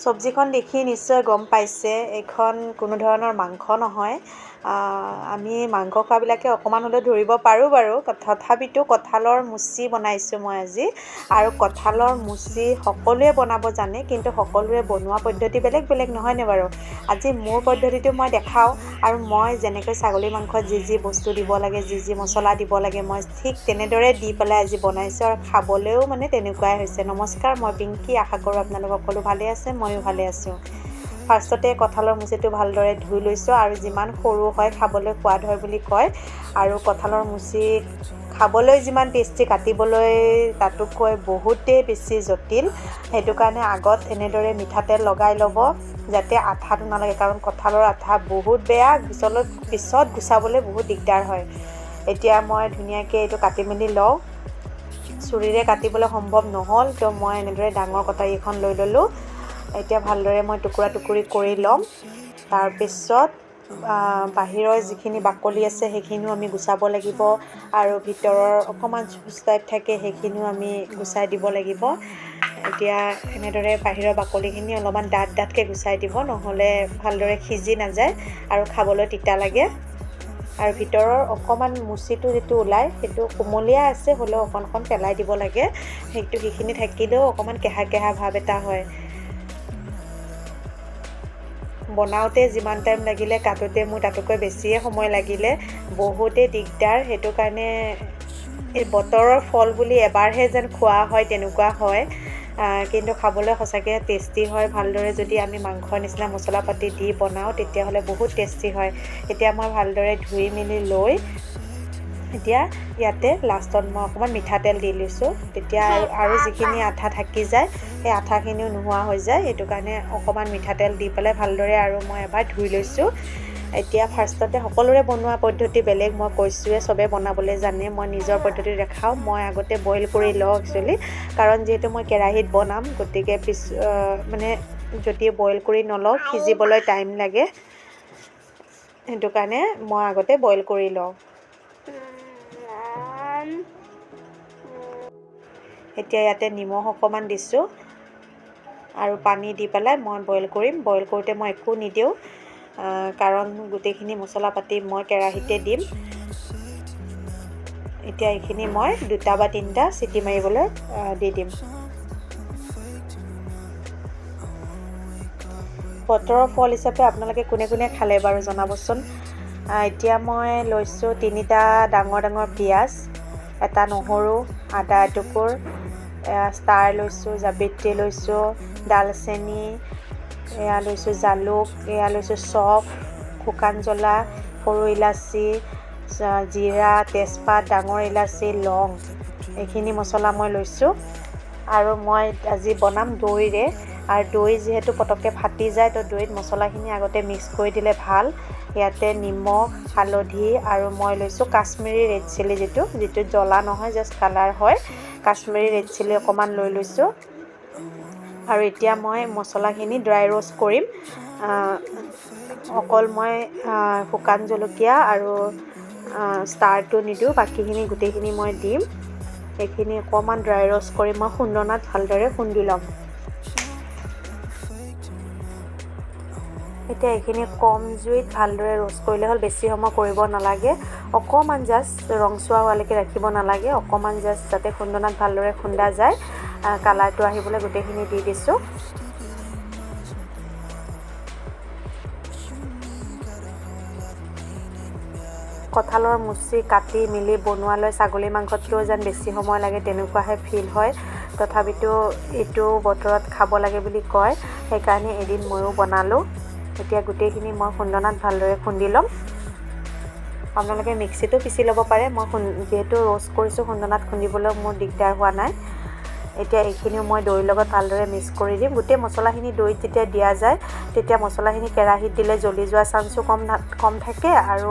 চব্জিখন দেখি নিশ্চয় গম পাইছে এইখন কোনো ধৰণৰ মাংস নহয়। আমি মাংস খোৱাবিলাকে অকণমান হ'লেও ধৰিব পাৰোঁ বাৰু, তথাপিতো কঁঠালৰ মুচি বনাইছোঁ মই আজি। আৰু কঁঠালৰ মুচি সকলোৱে বনাব জানে, কিন্তু সকলোৱে বনোৱা পদ্ধতি বেলেগ বেলেগ নহয়নে বাৰু। আজি মোৰ পদ্ধতিটো মই দেখাওঁ, আৰু মই যেনেকৈ ছাগলী মাংসত যি যি বস্তু দিব লাগে, যি যি মছলা দিব লাগে, মই ঠিক তেনেদৰে দি পেলাই আজি বনাইছোঁ, আৰু খাবলৈও মানে তেনেকুৱাই হৈছে। নমস্কাৰ, মই পিংকি। আশা কৰোঁ আপোনালোক সকলো ভালে আছে, ময়ো ভালে আছোঁ। ফাৰ্ষ্টতে কঁঠালৰ মুচিটো ভালদৰে ধুই লৈছোঁ, আৰু যিমান সৰু হয় খাবলৈ সোৱাদ হয় বুলি কয়। আৰু কঁঠালৰ মুচি খাবলৈ যিমান টেষ্টি, কাটিবলৈ তাতোকৈ বহুতেই বেছি জটিল। সেইটো কাৰণে আগত এনেদৰে মিঠাতেল লগাই ল'ব, যাতে আঠাটো নালাগে, কাৰণ কঁঠালৰ আঠা বহুত বেয়া, পিছত গুচাবলৈ বহুত দিগদাৰ হয়। এতিয়া মই ধুনীয়াকৈ এইটো কাটি মেলি লওঁ। চুৰিৰে কাটিবলৈ সম্ভৱ নহ'ল, তো মই এনেদৰে ডাঙৰ কটাৰী এখন লৈ ল'লোঁ। এতিয়া ভালদৰে মই টুকুৰা টুকুৰি কৰি ল'ম। তাৰপিছত বাহিৰৰ যিখিনি বাকলি আছে সেইখিনিও আমি গুচাব লাগিব, আৰু ভিতৰৰ অকণমান জুচ টাইপ থাকে সেইখিনিও আমি গুচাই দিব লাগিব। এতিয়া এনেদৰে বাহিৰৰ বাকলিখিনি অলপমান ডাঠকৈ গুচাই দিব, নহ'লে ভালদৰে সিজি নাযায় আৰু খাবলৈ তিতা লাগে। আৰু ভিতৰৰ অকণমান মুচিটো যিটো ওলায় সেইটো কুমলীয়া আছে, হ'লেও অকণ পেলাই দিব লাগে। সেইখিনি থাকিলেও অকণমান কেহা কেহা ভাৱ এটা হয়। বনাওঁতে যিমান টাইম লাগিলে কাটোতে মোৰ তাতোকৈ বেছিয়ে সময় লাগিলে, বহুতেই দিগদাৰ। সেইটো কাৰণে এই বতৰৰ ফল বুলি এবাৰহে যেন খোৱা হয় তেনেকুৱা হয়, কিন্তু খাবলৈ সঁচাকৈ টেষ্টি হয়। ভালদৰে যদি আমি মাংসৰ নিচিনা মছলা পাতি দি বনাওঁ তেতিয়াহ'লে বহুত টেষ্টি হয়। এতিয়া মই ভালদৰে ধুই মেলি লৈ এতিয়া ইয়াতে লাষ্টত মই অকণমান মিঠাতেল দি লৈছোঁ, তেতিয়া আৰু যিখিনি আঠা থাকি যায় সেই আঠাখিনিও নোহোৱা হৈ যায়। সেইটো কাৰণে অকণমান মিঠাতেল দি পেলাই ভালদৰে আৰু মই এবাৰ ধুই লৈছোঁ। এতিয়া ফাৰ্ষ্টতে সকলোৰে বনোৱা পদ্ধতি বেলেগ, মই কৈছোঁৱে, চবে বনাবলৈ জানে। মই নিজৰ পদ্ধতি দেখাওঁ। মই আগতে বইল কৰি লওঁ একচুৱেলি, কাৰণ যিহেতু মই কেৰাহীত বনাম, গতিকে যদি বইল কৰি নলওঁ সিজিবলৈ টাইম লাগে। সেইটো কাৰণে মই আগতে বইল কৰি লওঁ। এতিয়া ইয়াতে নিমখ অকণমান দিছোঁ, আৰু পানী দি পেলাই মই বইল কৰিম। বইল কৰোঁতে মই একো নিদিওঁ, কাৰণ গোটেইখিনি মছলা পাতি মই কেৰাহীতে দিম। এতিয়া এইখিনি মই 2 বা 3টা চিটি মাৰিবলৈ দি দিম। বতৰৰ ফল হিচাপে আপোনালোকে কোনে কোনে খালে বাৰু জনাবচোন। এতিয়া মই লৈছোঁ 3টা ডাঙৰ ডাঙৰ পিঁয়াজ, এটা নহৰু, আদা এটুকুৰ, ষ্টাৰ লৈছোঁ, জাবিত্ৰী লৈছোঁ, ডালচেনি, এয়া লৈছোঁ জালুক, এয়া লৈছোঁ চফ, শুকান জ্বলা, সৰু ইলাচি, জিৰা, তেজপাত, ডাঙৰ ইলাচি, লং, এইখিনি মছলা মই লৈছোঁ। আৰু মই আজি বনাম দৈৰে, আৰু দৈ যিহেতু পটককৈ ফাটি যায়, তো দৈত মছলাখিনি আগতে মিক্স কৰি দিলে ভাল। ইয়াতে নিমখ, হালধি, আৰু মই লৈছোঁ কাশ্মীৰী ৰেড চিলি, যিটো জ্বলা নহয়, জাষ্ট কালাৰ হয়। কাশ্মীৰী ৰেড চিলি অকণমান লৈ লৈছোঁ। আৰু এতিয়া মই মছলাখিনি ড্ৰাই ৰ'ষ্ট কৰিম। অকল মই শুকান জলকীয়া আৰু ষ্টাৰটো নিদিওঁ, বাকীখিনি গোটেইখিনি মই দিম। এইখিনি অকণমান ড্ৰাই ৰ'ষ্ট কৰি মই খুন্দনাত ভালদৰে খুন্দি ল'ম। এতিয়া এইখিনি কম জুইত ভালদৰে ৰ'ষ্ট কৰিলে হ'ল, বেছি সময় কৰিব নালাগে। অকণমান জাষ্ট ৰংচোৱা হোৱালৈকে ৰাখিব নালাগে, অকণমান জাষ্ট যাতে খুন্দনাত ভালদৰে খুন্দা যায়, কালাৰটো আহিবলৈ গোটেইখিনি দি দিছোঁ। কঁঠালৰ মুচি কাটি মেলি বনোৱালৈ ছাগলী মাংসতকৈও যেন বেছি সময় লাগে তেনেকুৱাহে ফিল হয়। তথাপিতো এইটো বতৰত খাব লাগে বুলি কয়, সেইকাৰণে এদিন ময়ো বনালোঁ। এতিয়া গোটেইখিনি মই খুন্দনাত ভালদৰে খুন্দি ল'ম। আপোনালোকে মিক্সিতো পিচি ল'ব পাৰে, মই যিহেতু ৰ'ষ্ট কৰিছোঁ খুন্দনাত খুন্দিবলৈ মোৰ দিগদাৰ হোৱা নাই। এতিয়া এইখিনিও মই দৈৰ লগত ভালদৰে মিক্স কৰি দিম। গোটেই মছলাখিনি দৈত যেতিয়া দিয়া যায়, তেতিয়া মছলাখিনি কেৰাহীত দিলে জ্বলি যোৱা চান্সো কম থাকে, আৰু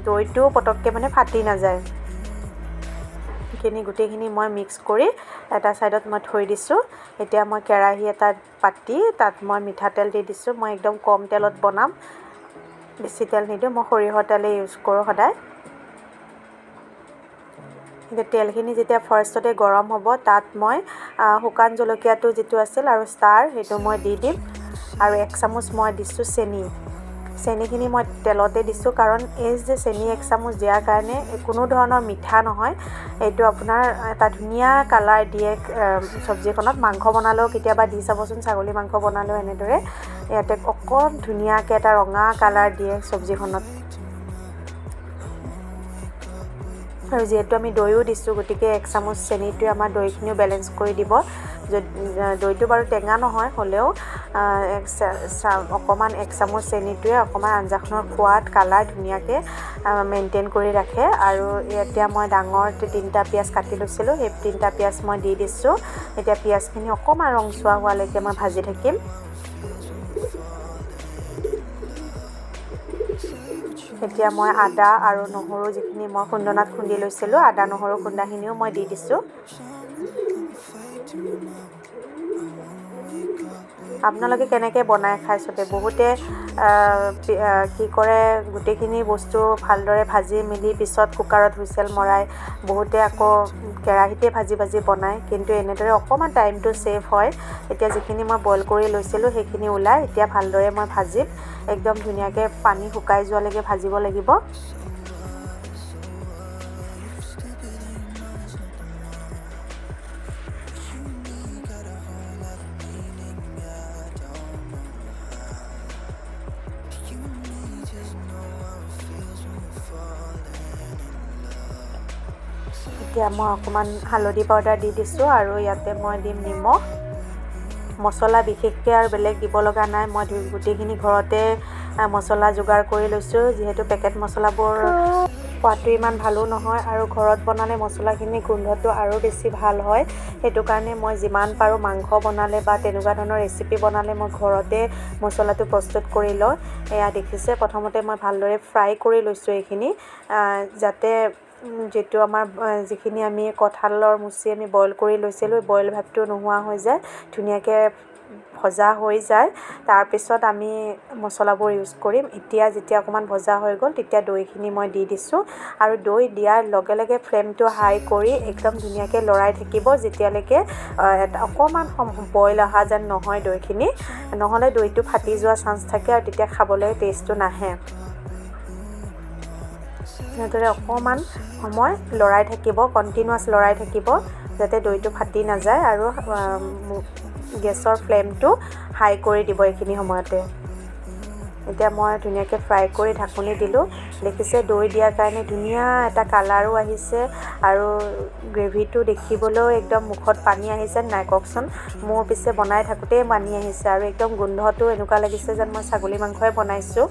দৈটো পটককৈ ফাটি নাযায়। এইখিনি গোটেইখিনি মই মিক্স কৰি এটা ছাইডত মই থৈ দিছোঁ। এতিয়া মই কেৰাহী এটাত পাতি তাত মই মিঠাতেল দি দিছোঁ। মই একদম কম তেলত বনাম, বেছি তেল নিদিওঁ, মই সৰিয়হৰ তেলেই ইউজ কৰোঁ সদায়। তেলখিনি যেতিয়া ফাৰ্ষ্টতে গৰম হ'ব তাত মই শুকান জলকীয়াটো যিটো আছিল আৰু ষ্টাৰ সেইটো মই দি দিম আৰু 1 চামুচ মই দিছোঁ চেনিখিনি মই তেলতে দিছোঁ কাৰণ এই যে চেনি 1 চামুচ দিয়াৰ কাৰণে কোনো ধৰণৰ মিঠা নহয় এইটো আপোনাৰ এটা ধুনীয়া কালাৰ দিয়ে চব্জিখনত মাংস বনালেও কেতিয়াবা দি চাবচোন ছাগলী মাংস বনালেও এনেদৰে ইয়াতে অকণ ধুনীয়াকৈ এটা ৰঙা কালাৰ দিয়ে চব্জিখনত আৰু যিহেতু আমি দৈও দিছোঁ গতিকে 1 চামুচ চেনিটোৱে আমাৰ দৈখিনিও বেলেঞ্চ কৰি দিব দৈটো বাৰু টেঙা নহয় হ'লেও অকণমান 1 চামুচ চেনিটোৱে অকণমান আঞ্জাখনৰ সোৱাদ কালাৰ ধুনীয়াকৈ মেইনটেইন কৰি ৰাখে আৰু এতিয়া মই ডাঙৰ 3টা পিঁয়াজ কাটি লৈছিলোঁ সেই 3টা পিঁয়াজ মই দি দিছোঁ এতিয়া পিঁয়াজখিনি অকণমান ৰংচোৱা হোৱালৈকে মই ভাজি থাকিম এতিয়া মই আদা আৰু নহৰু যিখিনি মই খুন্দনাত খুন্দি লৈছিলোঁ আদা নহৰু খুন্দাখিনিও মই দি দিছোঁ আপোনালোকে কেনেকৈ বনাই খায় চবে বহুতে কি কৰে গোটেইখিনি বস্তু ভালদৰে ভাজি মেলি পিছত কুকাৰত হুইচেল মৰাই বহুতে আকৌ কেৰাহীতে ভাজি বনায় কিন্তু এনেদৰে অকণমান টাইমটো ছেভ হয় এতিয়া যিখিনি মই বইল কৰি লৈছিলোঁ সেইখিনি ওলাই এতিয়া ভালদৰে মই ভাজিম একদম ধুনীয়াকৈ পানী শুকাই যোৱালৈকে ভাজিব লাগিব এতিয়া মই অকণমান হালধি পাউডাৰ দি দিছোঁ আৰু ইয়াতে মই দিম নিমখ মছলা বিশেষকৈ আৰু বেলেগ দিব লগা নাই মই গোটেইখিনি ঘৰতে মছলা যোগাৰ কৰি লৈছোঁ যিহেতু পেকেট মছলাবোৰ সোৱাদটো ইমান ভালো নহয় আৰু ঘৰত বনালে মছলাখিনি গোন্ধটো আৰু বেছি ভাল হয় সেইটো কাৰণে মই যিমান পাৰোঁ মাংস বনালে বা তেনেকুৱা ধৰণৰ ৰেচিপি বনালে মই ঘৰতে মছলাটো প্ৰস্তুত কৰি লওঁ এয়া দেখিছে প্ৰথমতে মই ভালদৰে ফ্ৰাই কৰি লৈছোঁ এইখিনি যাতে যিটো আমাৰ যিখিনি আমি কঁঠালৰ মুচি আমি বইল কৰি লৈছিলোঁ বইল ভাৱটো নোহোৱা হৈ যায় ধুনীয়াকৈ ভজা হৈ যায় তাৰপিছত আমি মছলাবোৰ ইউজ কৰিম এতিয়া যেতিয়া অকণমান ভজা হৈ গ'ল তেতিয়া দৈখিনি মই দি দিছোঁ আৰু দৈ দিয়াৰ লগে লগে ফ্লেমটো হাই কৰি একদম ধুনীয়াকৈ লৰাই থাকিব যেতিয়ালৈকে অকণমান বইল অহা যেন নহয় দৈখিনি নহ'লে দৈটো ফাটি যোৱা চান্স থাকে আৰু তেতিয়া খাবলৈ টেষ্টটো নাহে এনেদৰে অকণমান সময় লৰাই থাকিব কণ্টিনিউৱাছ লৰাই থাকিব যাতে দৈটো ফাটি নাযায় আৰু গেছৰ ফ্লেমটো হাই কৰি দিব এইখিনি সময়তে এতিয়া মই ধুনীয়াকৈ ফ্ৰাই কৰি ঢাকনি দিলোঁ দেখিছে দৈ দিয়াৰ কাৰণে ধুনীয়া এটা কালাৰো আহিছে আৰু গ্ৰেভিটো দেখিবলৈও একদম মুখত পানী আহিছে নাই কওকচোন মোৰ পিছে বনাই থাকোঁতেই পানী আহিছে আৰু একদম গোন্ধটো এনেকুৱা লাগিছে যেন মই ছাগলী মাংসই বনাইছোঁ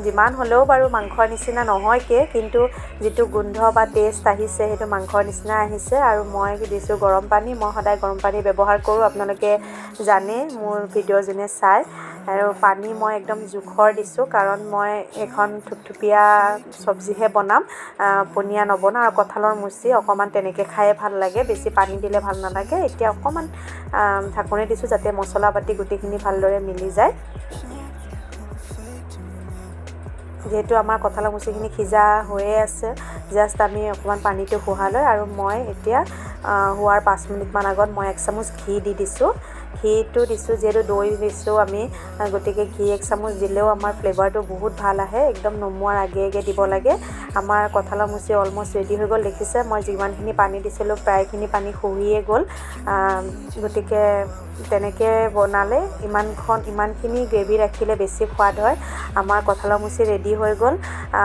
যিমান হ'লেও বাৰু মাংসৰ নিচিনা নহয়কৈ কিন্তু যিটো গোন্ধ বা টেষ্ট আহিছে সেইটো মাংসৰ নিচিনা আহিছে আৰু মই দিছোঁ গৰম পানী মই সদায় গৰম পানী ব্যৱহাৰ কৰোঁ আপোনালোকে জানে মোৰ ভিডিঅ' যোনে চায় আৰু পানী মই একদম জোখৰ দিছোঁ কাৰণ মই এখন থুপথুপীয়া চব্জিহে বনাম পনীয়া নবনাওঁ আৰু কঁঠালৰ মুচি অকণমান তেনেকৈ খায়ে ভাল লাগে বেছি পানী দিলে ভাল নালাগে এতিয়া অকণমান ঢাকনি দিছোঁ যাতে মছলা পাতি গোটেইখিনি ভালদৰে মিলি যায় যিহেতু আমাৰ কঁঠালৰ মুচিখিনি সিজা হৈয়ে আছে জাষ্ট আমি অকণমান পানীটো শুহালৈ আৰু মই এতিয়া হোৱাৰ 5 মিনিটমান আগত মই 1 চামুচ ঘি দি দিছোঁ ঘিটো দিছোঁ যিহেতু দৈ দিছোঁ আমি গতিকে ঘি 1 চামুচ দিলেও আমাৰ ফ্লেভাৰটো বহুত ভাল আহে একদম নমোৱাৰ আগে আগে দিব লাগে আমাৰ কঁঠালৰ মুচি অলমষ্ট ৰেডি হৈ গ'ল দেখিছে মই যিমানখিনি পানী দিছিলোঁ প্ৰায়খিনি পানী শুহিয়ে গ'ল গতিকে তেনেকৈ বনালে ইমানখিনি গ্ৰেভি ৰাখিলে বেছি সোৱাদ হয় আমাৰ কঁঠালৰ মুচি ৰেডি হৈ গ'ল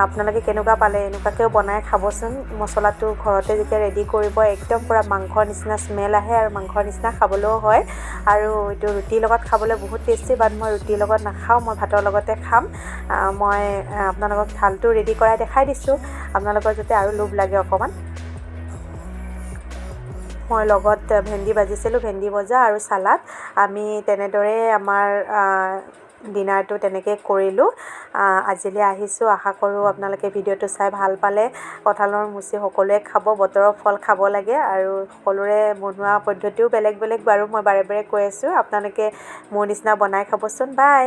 আপোনালোকে কেনেকুৱা পালে এনেকুৱাকৈও বনাই খাবচোন মছলাটো ঘৰতে যেতিয়া ৰেডি কৰিব একদম পূৰা মাংসৰ নিচিনা স্মেল আহে আৰু মাংসৰ নিচিনা খাবলৈও হয় আৰু এইটো ৰুটিৰ লগত খাবলৈ বহুত টেষ্টি বাট মই ৰুটিৰ লগত নাখাওঁ মই ভাতৰ লগতে খাম মই আপোনালোকক থালটো ৰেডি কৰাই দেখাই দিছোঁ আপোনালোকৰ যাতে আৰু লোভ লাগে অকণমান মই লগত ভেন্দি ভাজিছিলোঁ ভেন্দি ভজা আৰু চালাড আমি তেনেদৰে আমাৰ ডিনাৰটো তেনেকৈ কৰিলোঁ আজিলৈ আহিছোঁ আশা কৰোঁ আপোনালোকে ভিডিঅ'টো চাই ভাল পালে কঁঠালৰ মুচি সকলোৱে খাব বতৰৰ ফল খাব লাগে আৰু সকলোৰে বনোৱা পদ্ধতিও বেলেগ বেলেগ বাৰু মই বাৰে বাৰে কৈ আছোঁ আপোনালোকে মোৰ নিচিনা বনাই খাবচোন বাই